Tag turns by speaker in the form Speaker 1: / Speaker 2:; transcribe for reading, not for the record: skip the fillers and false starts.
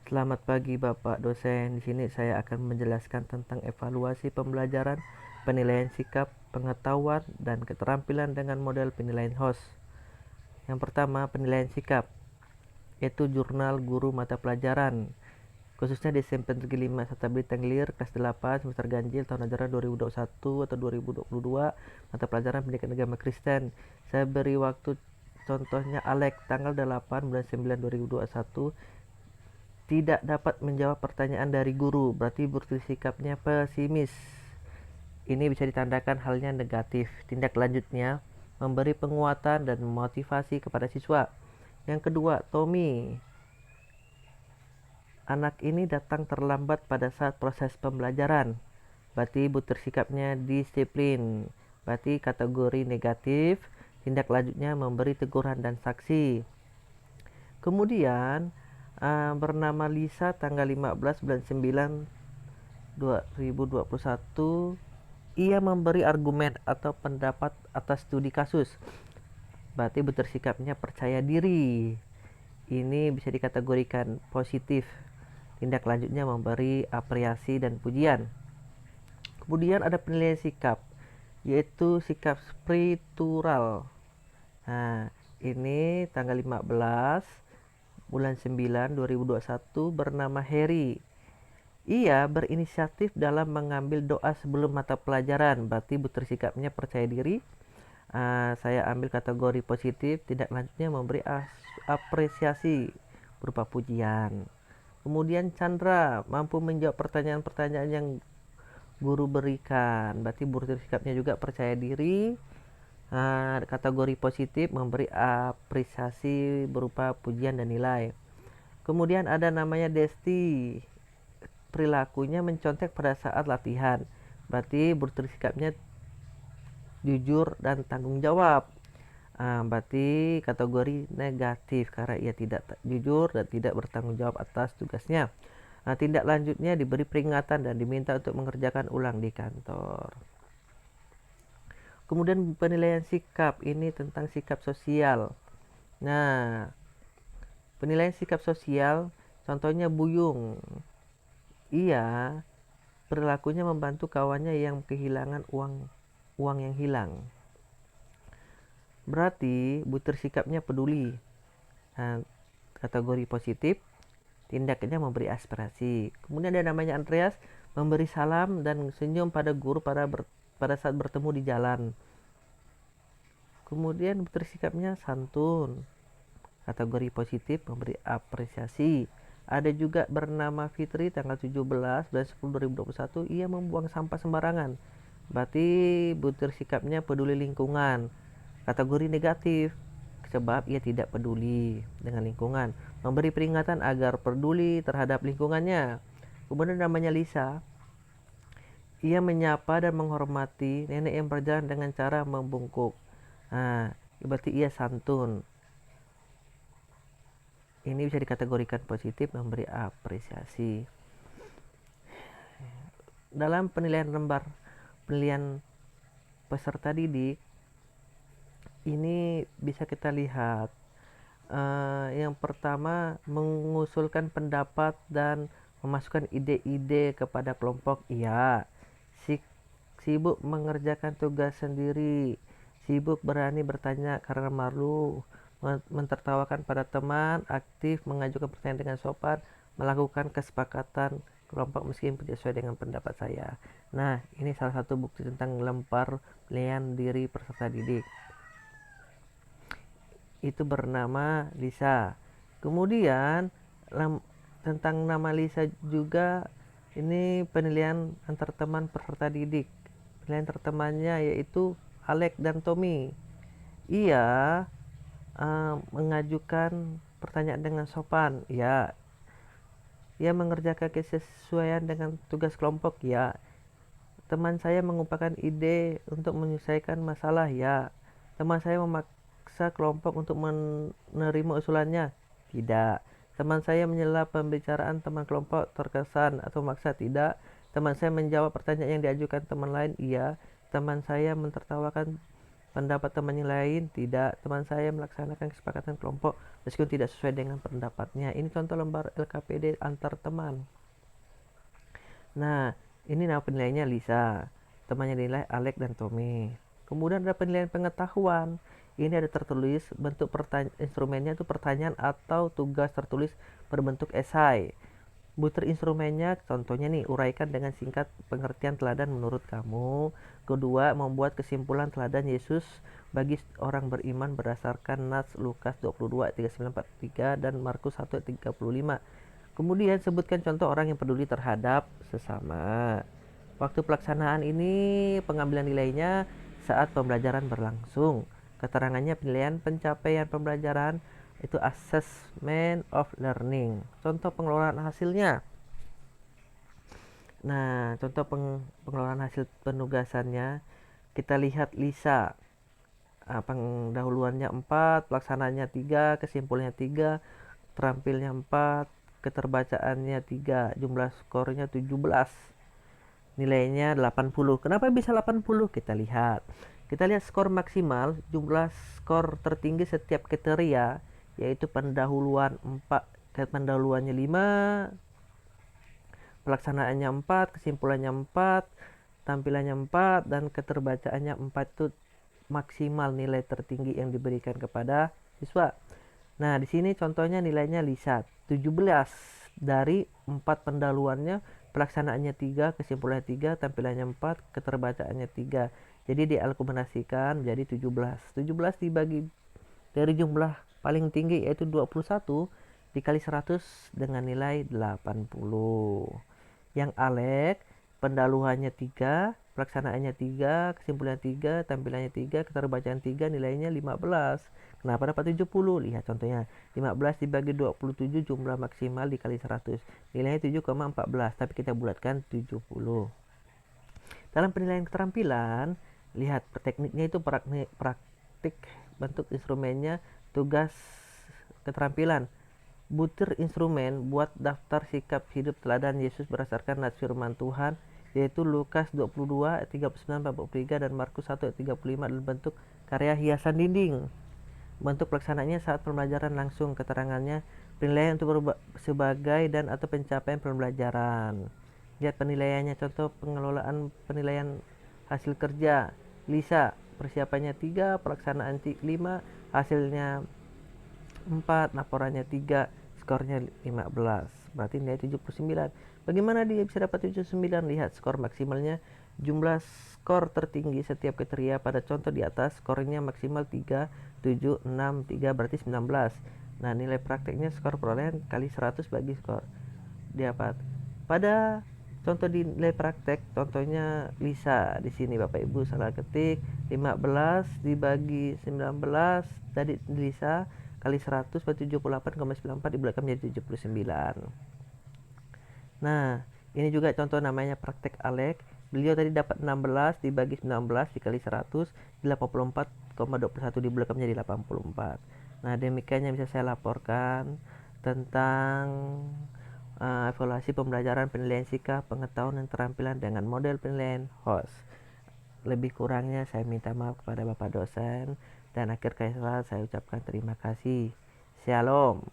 Speaker 1: Selamat pagi Bapak dosen. Di sini saya akan menjelaskan tentang evaluasi pembelajaran, penilaian sikap, pengetahuan, dan keterampilan dengan model penilaian HOS. Yang pertama, penilaian sikap, yaitu jurnal guru mata pelajaran, khususnya di SMP Negeri 5 Satabili Tenggilir kelas 8 semester ganjil tahun ajaran 2021 atau 2022, mata pelajaran pendidikan agama Kristen. Saya beri waktu contohnya Alex tanggal 8 bulan 9 2021 tidak dapat menjawab pertanyaan dari guru, berarti bersikapnya pesimis. Ini bisa ditandakan halnya negatif. Tindak lanjutnya, memberi penguatan dan motivasi kepada siswa. Yang kedua, Tommy. Anak ini datang terlambat pada saat proses pembelajaran. Berarti butir sikapnya disiplin. Berarti kategori negatif. Tindak lanjutnya memberi teguran dan sanksi. Kemudian bernama Lisa tanggal 15 bulan 9 2021, ia memberi argumen atau pendapat atas studi kasus. Berarti bersikapnya percaya diri. Ini bisa dikategorikan positif. Tindak lanjutnya memberi apresiasi dan pujian. Kemudian ada penilaian sikap, yaitu sikap spiritual. Nah, ini tanggal 15 bulan 9 2021 bernama Harry. Ia berinisiatif dalam mengambil doa sebelum mata pelajaran, berarti bersikapnya percaya diri. Saya ambil kategori positif, tindak lanjutnya memberi apresiasi berupa pujian. Kemudian Chandra mampu menjawab pertanyaan-pertanyaan yang guru berikan, berarti bersikapnya juga percaya diri. Kategori positif memberi apresiasi berupa pujian dan nilai. Kemudian ada namanya Desti, perilakunya mencontek pada saat latihan, berarti bersikapnya jujur dan tanggung jawab. Berarti kategori negatif karena ia tidak jujur dan tidak bertanggung jawab atas tugasnya. Tindak lanjutnya diberi peringatan dan diminta untuk mengerjakan ulang di kantor. Kemudian penilaian sikap, ini tentang sikap sosial. Nah, penilaian sikap sosial, contohnya Buyung. Ia perilakunya membantu kawannya yang kehilangan uang yang hilang. Berarti butir sikapnya peduli. Kategori positif, tindaknya memberi aspirasi. Kemudian ada namanya Andreas, memberi salam dan senyum pada guru pada saat bertemu di jalan. Kemudian butir sikapnya santun. Kategori positif, memberi apresiasi. Ada juga bernama Fitri tanggal 17 bulan 10 2021, ia membuang sampah sembarangan. Berarti butir sikapnya peduli lingkungan. Kategori negatif, sebab ia tidak peduli dengan lingkungan. Memberi peringatan agar peduli terhadap lingkungannya. Kemudian namanya Lisa. Ia menyapa dan menghormati nenek yang berjalan dengan cara membungkuk. Berarti ia santun. Ini bisa dikategorikan positif, memberi apresiasi. Dalam penilaian peserta didik, ini bisa kita lihat. Yang pertama, mengusulkan pendapat dan memasukkan ide-ide kepada kelompok. Iya. Sibuk mengerjakan tugas sendiri. Sibuk berani bertanya karena malu. Mentertawakan pada teman, aktif mengajukan pertanyaan dengan sopan, melakukan kesepakatan kelompok meskipun tidak sesuai dengan pendapat saya. Nah, ini salah satu bukti tentang lempar penilaian diri peserta didik. Itu bernama Lisa. Kemudian tentang nama Lisa juga, ini penilaian antar teman peserta didik. Penilaian antar temannya yaitu Alex dan Tommy. Ia mengajukan pertanyaan dengan sopan, ya. Ia mengerjakan kesesuaian dengan tugas kelompok, ya. Teman saya mengumpulkan ide untuk menyelesaikan masalah, ya. Teman saya memaksa kelompok untuk menerima usulannya, tidak. Teman saya menyela pembicaraan teman kelompok terkesan atau memaksa, tidak. Teman saya menjawab pertanyaan yang diajukan teman lain, iya. Teman saya mentertawakan pendapat teman yang lain, tidak. Teman saya melaksanakan kesepakatan kelompok meskipun tidak sesuai dengan pendapatnya. Ini contoh lembar LKPD antar teman. Nah, ini nama penilaiannya Lisa. Temannya nilai Alex dan Tommy. Kemudian ada penilaian pengetahuan. Ini ada tertulis bentuk instrumennya itu pertanyaan atau tugas tertulis berbentuk esai. Butir instrumennya contohnya nih, uraikan dengan singkat pengertian teladan menurut kamu. Kedua, membuat kesimpulan teladan Yesus bagi orang beriman berdasarkan Nats Lukas 22 39-43 dan Markus 1 35. Kemudian sebutkan contoh orang yang peduli terhadap sesama. Waktu pelaksanaan ini pengambilan nilainya saat pembelajaran berlangsung. Keterangannya penilaian pencapaian pembelajaran itu assessment of learning. Contoh pengelolaan hasilnya. Nah, contoh pengelolaan hasil penugasannya kita lihat Lisa. Pendahuluannya 4, pelaksananya 3, kesimpulannya 3, terampilnya 4, keterbacaannya 3, jumlah skornya 17. Nilainya 80. Kenapa bisa 80? Kita lihat. Kita lihat skor maksimal, jumlah skor tertinggi setiap kriteria, yaitu pendahuluan 4, pendahuluannya 5, pelaksanaannya 4, kesimpulannya 4, tampilannya 4, dan keterbacaannya 4 itu maksimal nilai tertinggi yang diberikan kepada siswa. Nah, di sini contohnya nilainya Lisa 17 dari 4 pendahuluannya, pelaksanaannya 3, kesimpulannya 3, tampilannya 4, keterbacaannya 3. Jadi diakumulasikan menjadi 17. 17 dibagi dari jumlah paling tinggi yaitu 21 dikali 100 dengan nilai 80. Yang Alek pendahuluannya 3, pelaksanaannya 3, kesimpulannya 3, tampilannya 3, keterbacaan 3, nilainya 15. Kenapa dapat 70? Lihat contohnya. 15 dibagi 27 jumlah maksimal dikali 100. Nilainya 7,14, tapi kita bulatkan 70. Dalam penilaian keterampilan, lihat tekniknya itu praktik bentuk instrumennya, tugas keterampilan. Butir instrumen buat daftar sikap hidup teladan Yesus berdasarkan nats firman Tuhan, yaitu Lukas 22 ayat 39-43 dan Markus 1 ayat 35 dalam bentuk karya hiasan dinding. Bentuk pelaksanaannya saat pembelajaran langsung, keterangannya penilaian untuk sebagai dan atau pencapaian pembelajaran. Lihat penilaiannya, contoh pengelolaan penilaian hasil kerja Lisa, persiapannya 3, pelaksanaan 5, hasilnya 4, laporannya 3, skornya 15, berarti nilai 79. Bagaimana dia bisa dapat 79? Lihat skor maksimalnya, jumlah skor tertinggi setiap kriteria pada contoh di atas, skornya maksimal 3, 7, 6, 3, berarti 19. Nah, nilai prakteknya skor perolehan kali 100 bagi skor dapat. Pada contoh di nilai praktek, contohnya Lisa di sini Bapak Ibu salah ketik 15 dibagi 19 tadi Lisa kali 100 berarti 78,94 dibulkan menjadi 79. Nah, ini juga contoh namanya praktek Alek. Beliau tadi dapat 16 dibagi 19 dikali 100 84,21 dibulkan menjadi 84. Nah, demikian yang bisa saya laporkan tentang evaluasi pembelajaran penilaian sikap, pengetahuan dan keterampilan dengan model penilaian HOS. Lebih kurangnya saya minta maaf kepada Bapak dosen, dan akhir kata saya ucapkan terima kasih. Shalom.